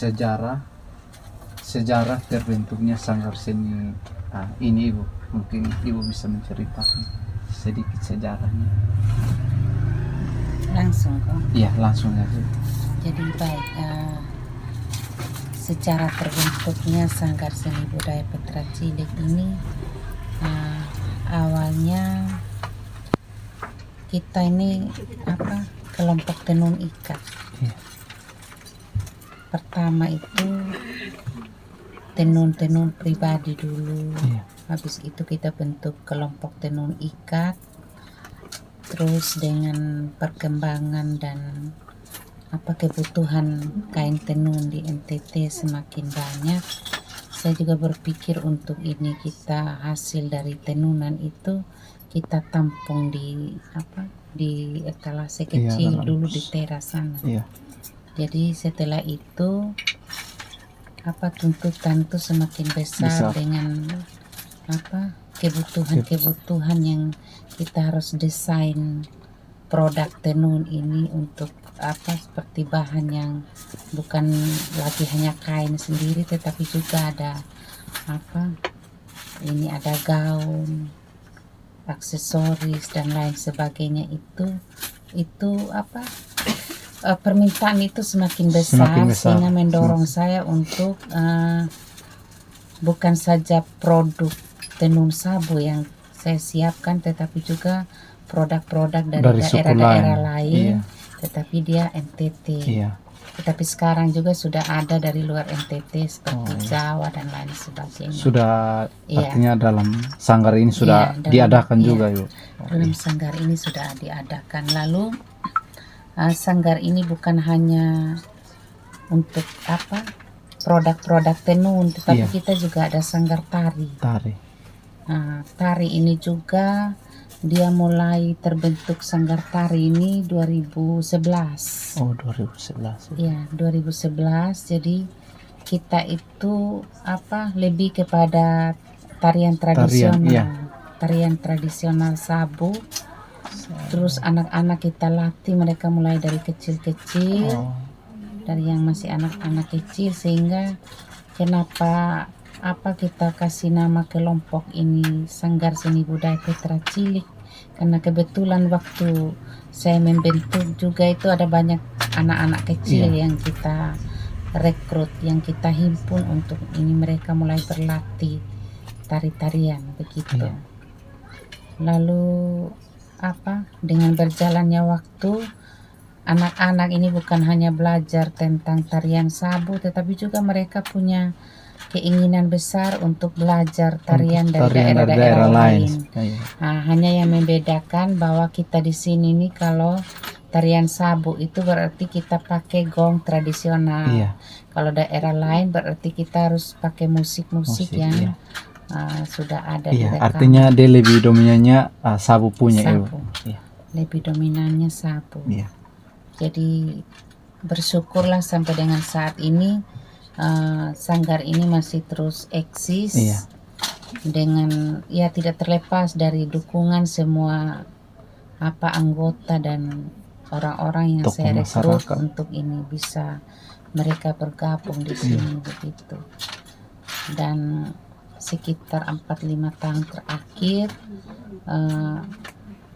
sejarah sejarah terbentuknya sanggar seni ini Ibu. Mungkin Ibu bisa menceritakan sedikit sejarahnya. Langsung kok. Iya, langsung aja. Jadi baik, secara terbentuknya Sanggar Seni Budaya Petra Cilik ini awalnya kita ini kelompok tenun ikat. Iya. Pertama itu tenun pribadi dulu. Iya. Habis itu kita bentuk kelompok tenun ikat. Terus dengan perkembangan dan kebutuhan kain tenun di NTT semakin banyak, saya juga berpikir untuk ini kita hasil dari tenunan itu kita tampung di etalase kecil dulu di teras sana. Iya. Jadi setelah itu tuntutan itu semakin besar. Dengan kebutuhan yang kita harus desain produk tenun ini untuk seperti bahan yang bukan lagi hanya kain sendiri, tetapi juga ada ada gaun, aksesoris dan lain sebagainya. Itu permintaan itu semakin besar. Sehingga mendorong saya untuk bukan saja produk tenun sabu yang saya siapkan, tetapi juga produk-produk dari daerah-daerah lain. Iya. Tetapi dia NTT. Iya. Tetapi sekarang juga sudah ada dari luar NTT seperti Jawa dan lain sebagainya. Sudah artinya dalam sanggar ini sudah diadakan juga yuk. Dalam sanggar ini sudah diadakan. Lalu sanggar ini bukan hanya untuk produk-produk tenun, tetapi kita juga ada sanggar tari. Tari ini juga dia mulai terbentuk sanggar tari ini 2011. Oh, 2011. Iya, 2011. Jadi kita itu lebih kepada tarian tradisional. Tarian tradisional sabu. Terus anak-anak kita latih mereka mulai dari kecil-kecil. Dari yang masih anak-anak kecil, sehingga kenapa kita kasih nama kelompok ini Sanggar Seni Budaya Petra Cilik, karena kebetulan waktu saya membentuk juga itu ada banyak anak-anak kecil yang kita rekrut, yang kita himpun untuk ini, mereka mulai berlatih tari-tarian begitu. Lalu dengan berjalannya waktu, anak-anak ini bukan hanya belajar tentang tarian sabu, tetapi juga mereka punya keinginan besar untuk belajar tarian dari daerah-daerah lain. Hanya yang membedakan bahwa kita di sini nih, kalau tarian sabu itu berarti kita pakai gong tradisional. Kalau daerah lain berarti kita harus pakai musik-musik yang sudah ada di rekaman. Artinya dia lebih dominannya sabu punya. Lebih dominannya sabu. Jadi bersyukurlah sampai dengan saat ini sanggar ini masih terus eksis. Dengan tidak terlepas dari dukungan semua anggota dan orang-orang yang saya rekrut untuk ini bisa mereka bergabung di sini begitu. Dan sekitar 4-5 tahun terakhir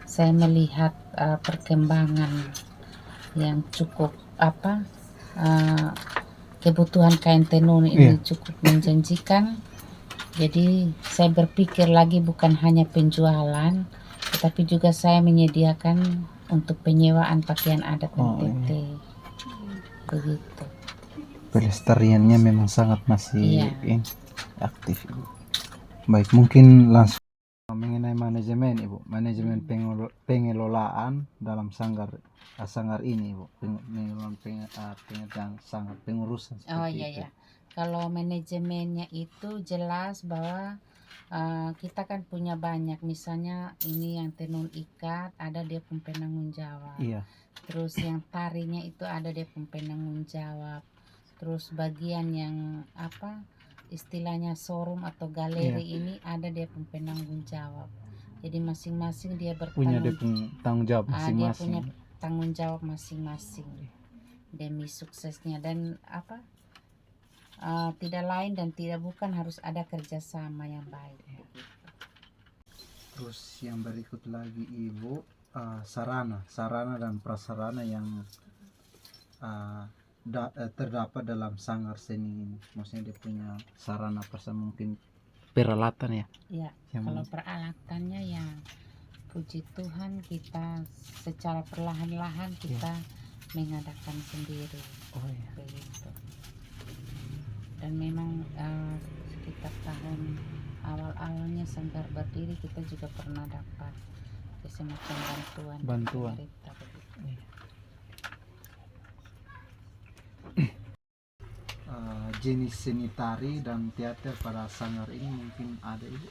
saya melihat perkembangan yang cukup kebutuhan kain tenun ini cukup menjanjikan. Jadi saya berpikir lagi bukan hanya penjualan, tetapi juga saya menyediakan untuk penyewaan pakaian adat NTT. Begitu. Pelestariannya memang sangat masih aktif, Ibu. Baik, mungkin langsung mengenai manajemen, Ibu. Manajemen pengelolaan dalam sanggar ini, Ibu. Pengurusan. Kalau manajemennya itu jelas bahwa kita kan punya banyak, misalnya ini yang tenun ikat ada dia pun penanggung jawab. Terus yang tarinya itu ada dia pun penanggung jawab. Terus bagian yang istilahnya showroom atau galeri ini ada dia pun penanggung jawab. Jadi masing-masing dia punya tanggung jawab masing-masing. Dia punya tanggung jawab masing-masing demi suksesnya. Dan tidak lain dan tidak bukan, harus ada kerjasama yang baik. Terus yang berikut lagi Ibu, sarana dan prasarana yang terdapat dalam sanggar seni ini. Maksudnya dia punya sarana prasarana, mungkin peralatan ya. Ya, kalau peralatannya ya puji Tuhan kita secara perlahan-lahan kita mengadakan sendiri. Oh iya. Begitu. Dan memang sekitar tahun awal-awalnya sanggar berdiri kita juga pernah dapat semacam bantuan. Pemerintah, begitu. Jenis seni tari dan teater pada sanggar ini mungkin ada Ibu?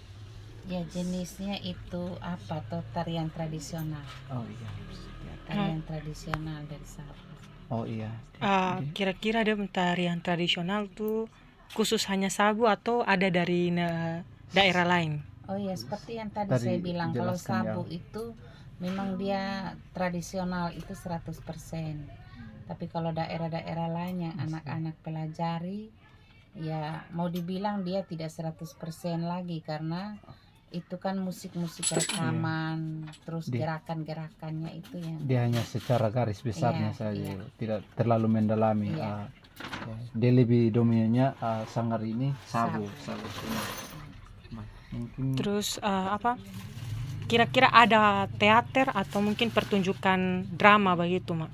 Ya, jenisnya itu apa tuh, tarian tradisional. Oh iya. Tarian tradisional dari Sabah. Oh iya. Kira-kira ada tarian tradisional tuh khusus hanya Sabu atau ada dari daerah lain? Oh iya, seperti yang tadi saya bilang, kalau Sabu itu memang dia tradisional itu 100%. Tapi kalau daerah-daerah lain yang anak-anak pelajari, ya mau dibilang dia tidak 100% lagi, karena itu kan musik-musik rekaman, terus gerakan-gerakannya itu yang dia hanya secara garis besarnya saja, tidak terlalu mendalami. Dia lebih dominannya sanggar ini Sabu. Mungkin. Terus kira-kira ada teater atau mungkin pertunjukan drama begitu, Mak?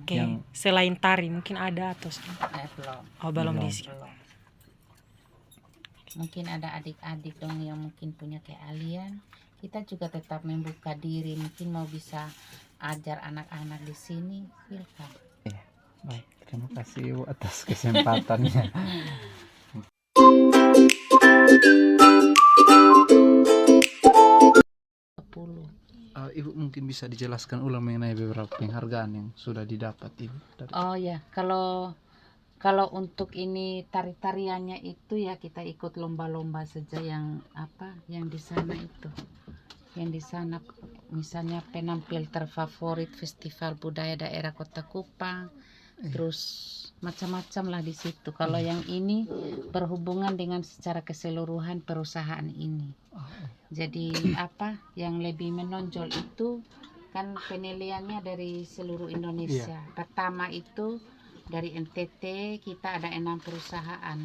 Oke. Selain tari mungkin ada atau belum. Oh, belum di sini. Mungkin ada adik-adik dong yang mungkin punya keahlian. Kita juga tetap membuka diri, mungkin mau bisa ajar anak-anak di sini, silakan. Baik, terima kasih Ibu atas kesempatannya. Ibu mungkin bisa dijelaskan ulang mengenai beberapa penghargaan yang sudah didapat Ibu. Oh ya, kalau untuk ini tariannya itu ya kita ikut lomba-lomba saja yang yang di sana itu. Yang di sana misalnya penampil terfavorit Festival Budaya Daerah Kota Kupang. Terus macam-macam lah di situ. Kalau yang ini berhubungan dengan secara keseluruhan perusahaan ini. Jadi yang lebih menonjol itu kan penilaiannya dari seluruh Indonesia. Pertama itu dari NTT kita ada 6 perusahaan,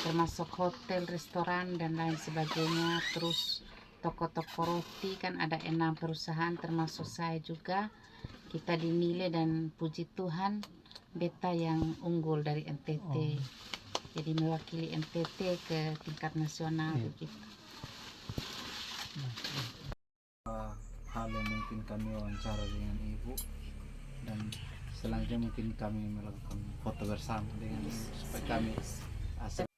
termasuk hotel, restoran dan lain sebagainya. Terus toko-toko roti kan ada 6 perusahaan termasuk saya juga. Kita dinilai dan puji Tuhan beta yang unggul dari NTT. Jadi mewakili NTT ke tingkat nasional begitu. Hal yang mungkin kami wawancara dengan Ibu, dan selanjutnya mungkin kami melakukan foto bersama dengan Ibu supaya kami asik.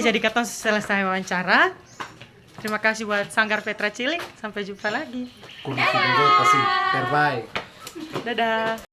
jadi kita selesai wawancara. Terima kasih buat Sanggar Petra Cilik. Sampai jumpa lagi. Terbaik. Dadah.